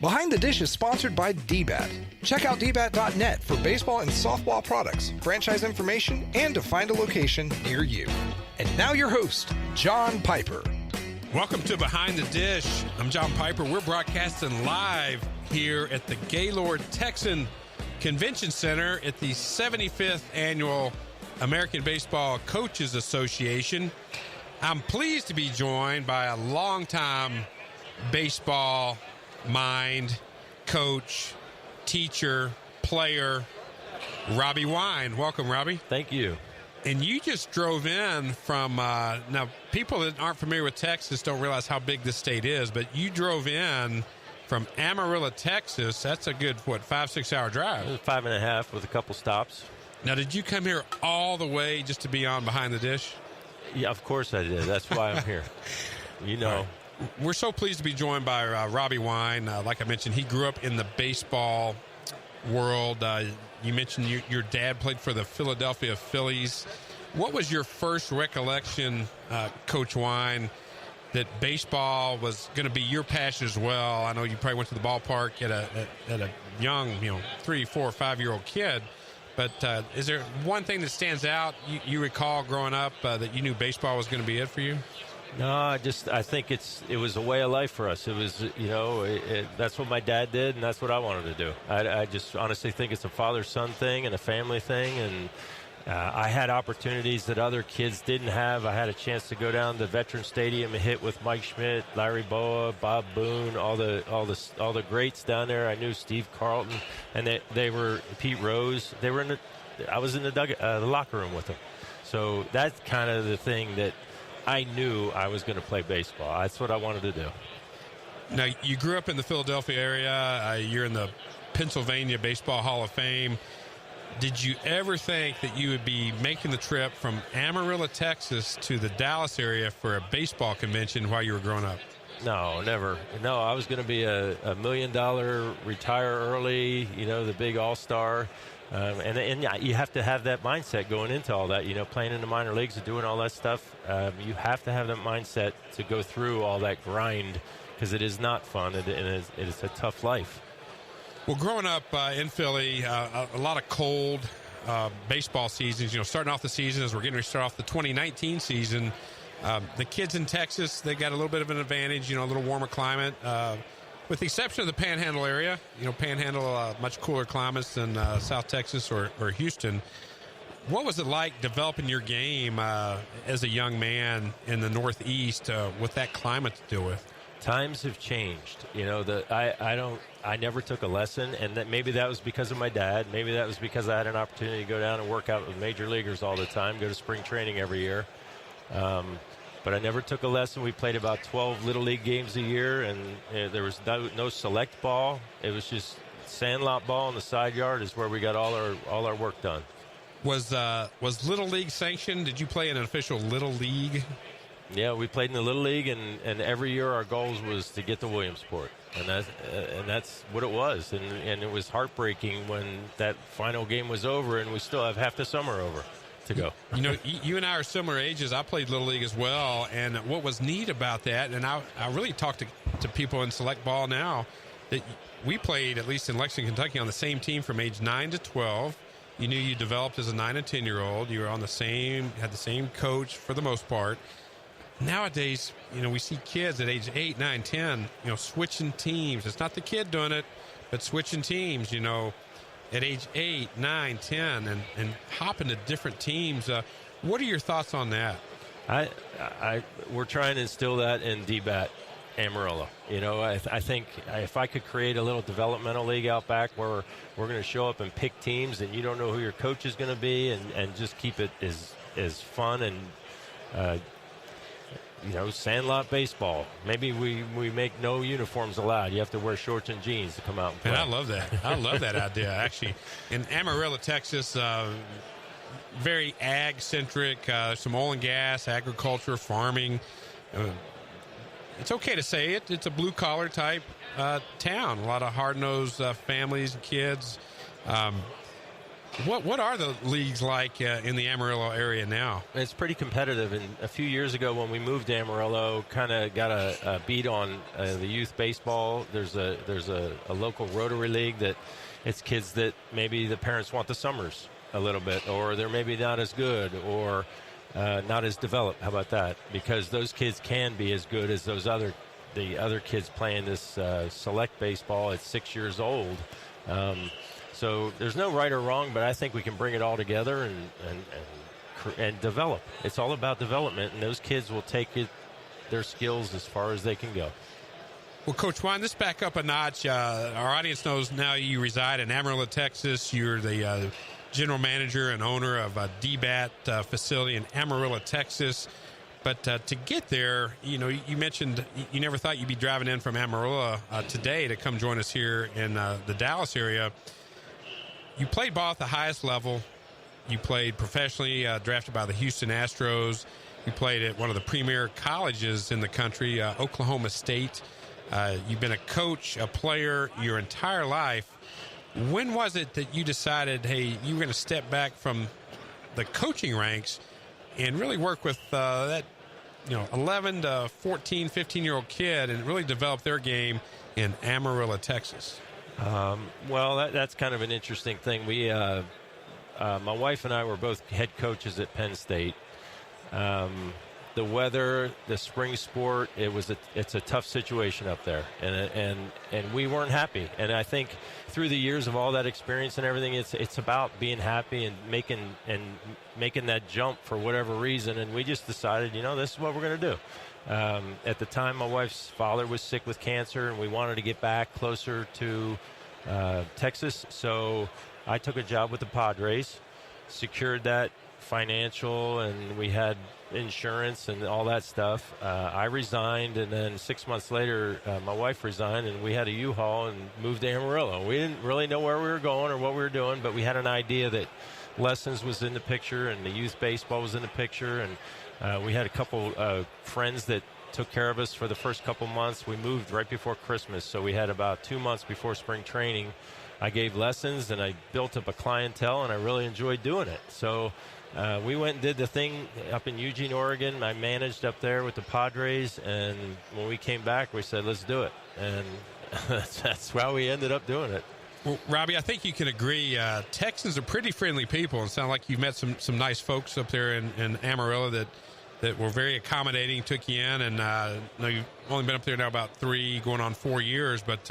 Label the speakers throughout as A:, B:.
A: Behind the Dish is sponsored by D-BAT. Check out dbat.net for baseball and softball products, franchise information, and to find a location near you. And now your host, John Piper.
B: Welcome to Behind the Dish. I'm John Piper. We're broadcasting live here at the Gaylord Texan Convention Center at the 75th Annual American Baseball Coaches Association. I'm pleased to be joined by a longtime baseball mind, coach, teacher, player, Robby Wine. Welcome, Robby.
C: Thank you.
B: And you just drove in from, now people that aren't familiar with Texas don't realize how big this state is, but you drove in from Amarillo, Texas. That's a good, 5-6 hour drive?
C: 5.5 with a couple stops.
B: Now, did you come here all the way just to be on Behind the Dish?
C: Yeah, of course I did. That's why I'm here. You know.
B: Right. We're so pleased to be joined by Robby Wine. Like I mentioned, he grew up in the baseball world. You mentioned your dad played for the Philadelphia Phillies. What was your first recollection, Coach Wine, that baseball was going to be your passion as well? I know you probably went to the ballpark at a young, 3, 4, 5-year-old kid. But is there one thing that stands out you recall growing up that you knew baseball was going to be it for you?
C: No, I think it was a way of life for us. It was, that's what my dad did, and that's what I wanted to do. I just honestly think it's a father-son thing and a family thing, and I had opportunities that other kids didn't have. I had a chance to go down to Veteran Stadium and hit with Mike Schmidt, Larry Boa, Bob Boone, all the greats down there. I knew Steve Carlton, and they were Pete Rose. They were I was in the locker room with them. So that's kind of the thing that I knew I was going to play baseball. That's what I wanted to do.
B: Now, you grew up in the Philadelphia area. You're in the Pennsylvania Baseball Hall of Fame. Did you ever think that you would be making the trip from Amarillo, Texas to the Dallas area for a baseball convention while you were growing up?
C: No, never. No, I was going to be a $1 million retire early, the big all-star. And you have to have that mindset going into all that, playing in the minor leagues and doing all that stuff. You have to have that mindset to go through all that grind because it is not fun and it is a tough life.
B: Well, growing up in Philly, a lot of cold baseball seasons, starting off the season as we're getting ready to start off the 2019 season. The kids in Texas, they got a little bit of an advantage, a little warmer climate. With the exception of the Panhandle area, Panhandle, much cooler climates than South Texas or Houston. What was it like developing your game as a young man in the Northeast with that climate to deal with?
C: Times have changed. I never took a lesson, and maybe that was because of my dad. Maybe that was because I had an opportunity to go down and work out with major leaguers all the time, go to spring training every year. But I never took a lesson. We played about 12 Little League games a year, and there was no select ball. It was just sandlot ball in the side yard is where we got all our work done.
B: Was Little League sanctioned? Did you play in an official Little League?
C: Yeah, we played in the Little League, and every year our goals was to get to Williamsport, and that's what it was. And it was heartbreaking when that final game was over, and we still have half the summer over to go.
B: You and I are similar ages. I played Little League as well, and what was neat about that, and I really talk to people in select ball now, that we played, at least in Lexington, Kentucky, on the same team from age 9 to 12. You knew you developed as a 9 and 10-year-old. You were had the same coach for the most part. Nowadays, we see kids at age 8, 9, 10, switching teams. It's not the kid doing it, but switching teams, at age 8, 9, 10, and hopping to different teams. What are your thoughts on that?
C: We're trying to instill that in D-BAT Amarillo. I think if I could create a little developmental league out back where we're going to show up and pick teams and you don't know who your coach is going to be and just keep it as fun and sandlot baseball. Maybe we make no uniforms allowed. You have to wear shorts and jeans to come out and play.
B: And I love that. I love that idea, actually. In Amarillo, Texas, very ag-centric, some oil and gas, agriculture, farming. It's okay to say it. It's a blue-collar type town. A lot of hard-nosed families and kids. What are the leagues like in the Amarillo area now?
C: It's pretty competitive. And a few years ago when we moved to Amarillo, kind of got a beat on the youth baseball. There's a local Rotary League that it's kids that maybe the parents want the summers a little bit, or they're maybe not as good or not as developed. How about that? Because those kids can be as good as the other kids playing this select baseball at 6 years old. So there's no right or wrong, but I think we can bring it all together and develop. It's all about development, and those kids will take their skills as far as they can go.
B: Well, Coach Wine, let's back up a notch. Our audience knows now you reside in Amarillo, Texas. You're the general manager and owner of a D-BAT facility in Amarillo, Texas. But to get there, you mentioned you never thought you'd be driving in from Amarillo today to come join us here in the Dallas area. You played ball at the highest level. You played professionally, drafted by the Houston Astros. You played at one of the premier colleges in the country, Oklahoma State. You've been a coach, a player your entire life. When was it that you decided, hey, you were going to step back from the coaching ranks and really work with that 11 to 14, 15-year-old kid and really develop their game in Amarillo, Texas?
C: Well, that's kind of an interesting thing. We, my wife and I were both head coaches at Penn State. The weather, the spring sport, it's a tough situation up there, and we weren't happy. And I think through the years of all that experience and everything, it's about being happy and making that jump for whatever reason. And we just decided, this is what we're going to do. At the time, my wife's father was sick with cancer, and we wanted to get back closer to Texas. So I took a job with the Padres, secured that financial, and we had insurance and all that stuff. I resigned, and then 6 months later, my wife resigned, and we had a U-Haul and moved to Amarillo. We didn't really know where we were going or what we were doing, but we had an idea that lessons was in the picture and the youth baseball was in the picture, and we had a couple friends that took care of us for the first couple months. We moved right before Christmas, so we had about 2 months before spring training. I gave lessons, and I built up a clientele, and I really enjoyed doing it. So we went and did the thing up in Eugene, Oregon. I managed up there with the Padres, and when we came back, we said, let's do it. And that's how we ended up doing it.
B: Well, Robby, I think you can agree, Texans are pretty friendly people, and sound like you've met some nice folks up there in Amarillo that were very accommodating, took you in, and I know you've only been up there now about 3 going on 4 years, but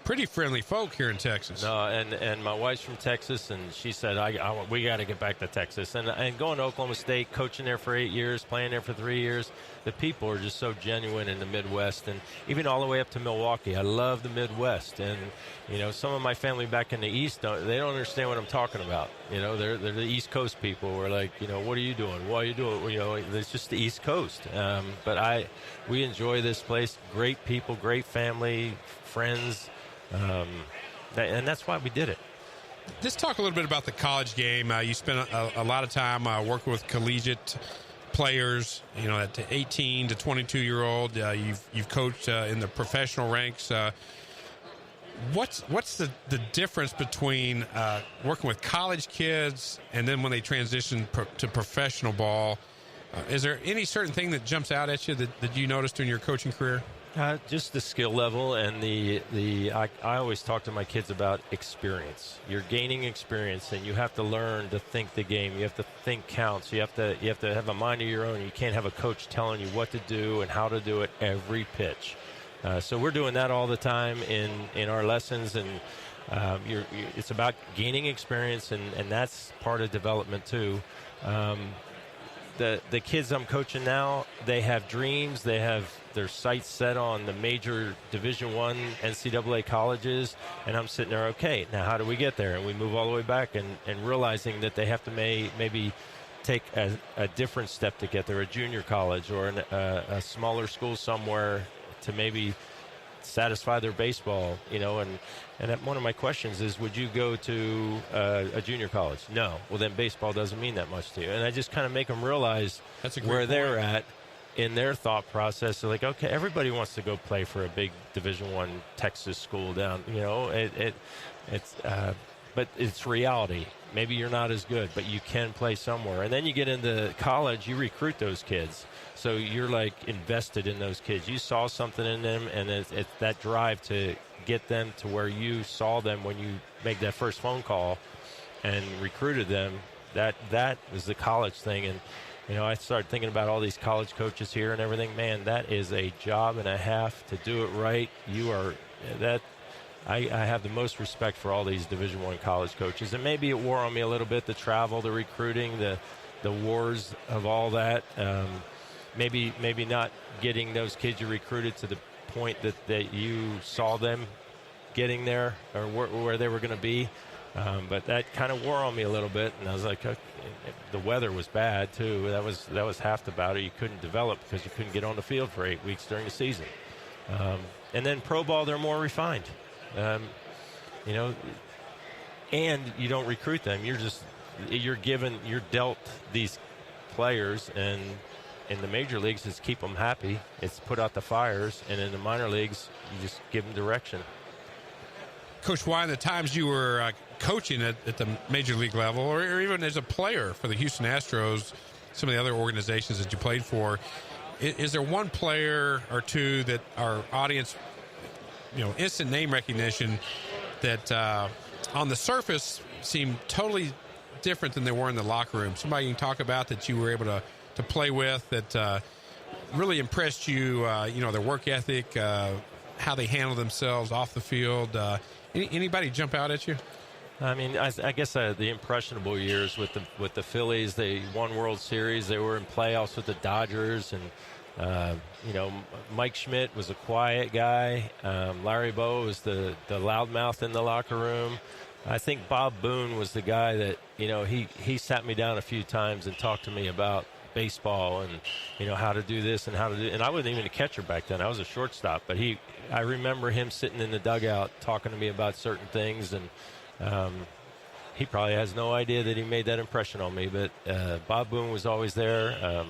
B: pretty friendly folk here in Texas.
C: No, and my wife's from Texas, and she said, we got to get back to Texas. And going to Oklahoma State, coaching there for 8 years, playing there for 3 years, the people are just so genuine in the Midwest, and even all the way up to Milwaukee. I love the Midwest, and some of my family back in the East, they don't understand what I'm talking about. They're the East Coast people. We're like, what are you doing? Why are you doing? It's just the East Coast. But we enjoy this place. Great people, great family, friends. And that's why we did it.
B: Let's talk a little bit about the college game. You spent a lot of time working with collegiate players, at 18 to 22-year-old. You've coached in the professional ranks. What's the difference between working with college kids and then when they transition to professional ball? Is there any certain thing that jumps out at you that you noticed during your coaching career?
C: Just the skill level and I always talk to my kids about experience. You're gaining experience, and you have to learn to think the game. You have to think counts. You have to have a mind of your own. You can't have a coach telling you what to do and how to do it every pitch. So we're doing that all the time in our lessons, and it's about gaining experience, and that's part of development too. The kids I'm coaching now, they have dreams. They have their sights set on the major Division I NCAA colleges, and I'm sitting there, okay, now how do we get there? And we move all the way back and realizing that they have to maybe take a different step to get there, a junior college or a smaller school somewhere to maybe satisfy their baseball, and one of my questions is, would you go to a junior college? No. Well, then baseball doesn't mean that much to you. And I just kind of make them realize where they're at in their thought process. They're like, okay, everybody wants to go play for a big Division I Texas school down, but it's reality. Maybe you're not as good, but you can play somewhere. And then you get into college, you recruit those kids. So you're like invested in those kids. You saw something in them, and it's that drive to get them to where you saw them when you made that first phone call and recruited them. That is the college thing. And, you know, I started thinking about all these college coaches here and everything. Man, that is a job and a half to do it right. I have the most respect for all these Division I college coaches. And maybe it wore on me a little bit, the travel, the recruiting, the wars of all that. Maybe not getting those kids you recruited to the point that you saw them getting there or where they were going to be. But that kind of wore on me a little bit, and I was like, the weather was bad too. That was half the battle. You couldn't develop because you couldn't get on the field for 8 weeks during the season. And then pro ball, they're more refined, you know, and you don't recruit them. You're dealt these players, and in the major leagues, it's keep them happy. It's put out the fires, and in the minor leagues, you just give them direction.
B: Coach Wine, the times you were coaching at the major league level, or even as a player for the Houston Astros, some of the other organizations that you played for, is there one player or two that our audience, you know, instant name recognition, that on the surface seem totally different than they were in the locker room? Somebody you can talk about that you were able to play with that really impressed you, you know, their work ethic, how they handle themselves off the field. Anybody jump out at you?
C: I mean, I guess the impressionable years with the Phillies, they won World Series. They were in playoffs with the Dodgers, and you know, Mike Schmidt was a quiet guy. Larry Bowe was the loudmouth in the locker room. I think Bob Boone was the guy that, you know, he sat me down a few times and talked to me about baseball and, you know, how to do this and how to do, and I wasn't even a catcher back then. I was a shortstop, but I remember him sitting in the dugout talking to me about certain things, and he probably has no idea that he made that impression on me, but Bob Boone was always there.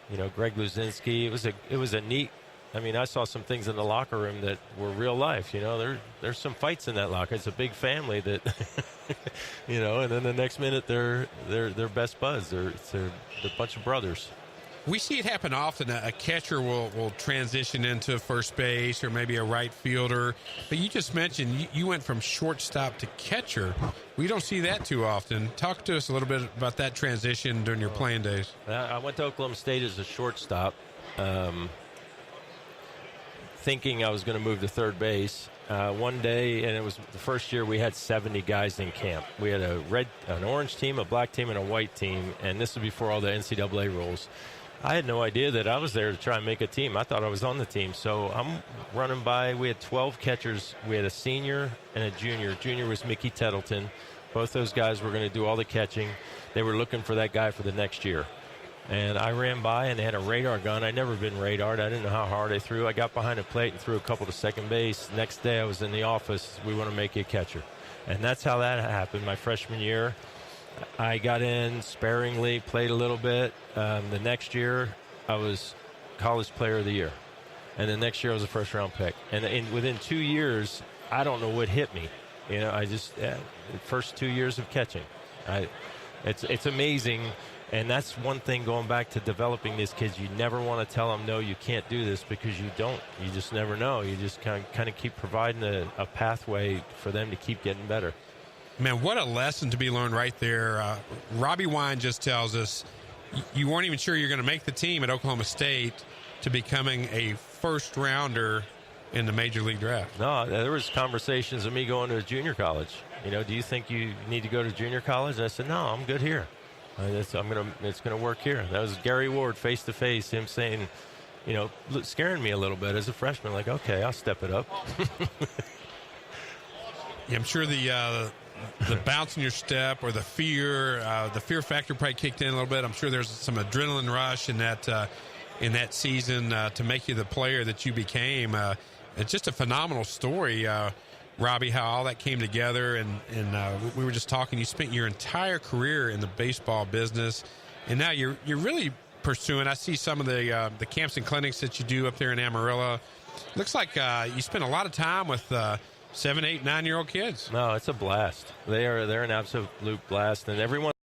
C: You know, Greg Luzinski, it was a neat, I mean, I saw some things in the locker room that were real life. You know, there's some fights in that locker. It's a big family that, you know, and then the next minute they're best buds. They're a bunch of brothers.
B: We see it happen often. A catcher will transition into first base or maybe a right fielder. But you just mentioned you went from shortstop to catcher. We don't see that too often. Talk to us a little bit about that transition during your playing days.
C: I went to Oklahoma State as a shortstop, thinking I was going to move to third base. One day, and it was the first year, we had 70 guys in camp. We had an orange team, a black team, and a white team, and this was before all the NCAA rules. I had no idea that I was there to try and make a team. I thought I was on the team. So I'm running by. We had 12 catchers. We had a senior and a junior. Junior was Mickey Tettleton. Both those guys were going to do all the catching. They were looking for that guy for the next year. And I ran by, and they had a radar gun. I'd never been radared. I didn't know how hard I threw. I got behind the plate and threw a couple to second base. Next day I was in the office. We want to make you a catcher. And that's how that happened my freshman year. I got in sparingly, played a little bit. The next year, I was College Player of the Year. And the next year, I was a first-round pick. And within 2 years, I don't know what hit me. You know, the first 2 years of catching. It's amazing. And that's one thing going back to developing these kids. You never want to tell them, no, you can't do this, because you don't. You just never know. You just kind of keep providing a pathway for them to keep getting better.
B: Man, what a lesson to be learned right there. Robby Wine just tells us you weren't even sure you're going to make the team at Oklahoma State to becoming a first-rounder in the Major League Draft.
C: No, there was conversations of me going to a junior college. You know, do you think you need to go to junior college? And I said, no, I'm good here. It's going to work here. That was Gary Ward face-to-face, him saying, you know, scaring me a little bit as a freshman, like, okay, I'll step it up.
B: Yeah, I'm sure the bounce in your step or the fear factor probably kicked in a little bit. I'm sure there's some adrenaline rush in that season to make you the player that you became. It's just a phenomenal story, Robby, how all that came together. And we were just talking. You spent your entire career in the baseball business, and now you're really pursuing. I see some of the camps and clinics that you do up there in Amarillo. Looks like you spend a lot of time with 7, 8, 9-year-old kids.
C: No, it's a blast. They're an absolute blast, and everyone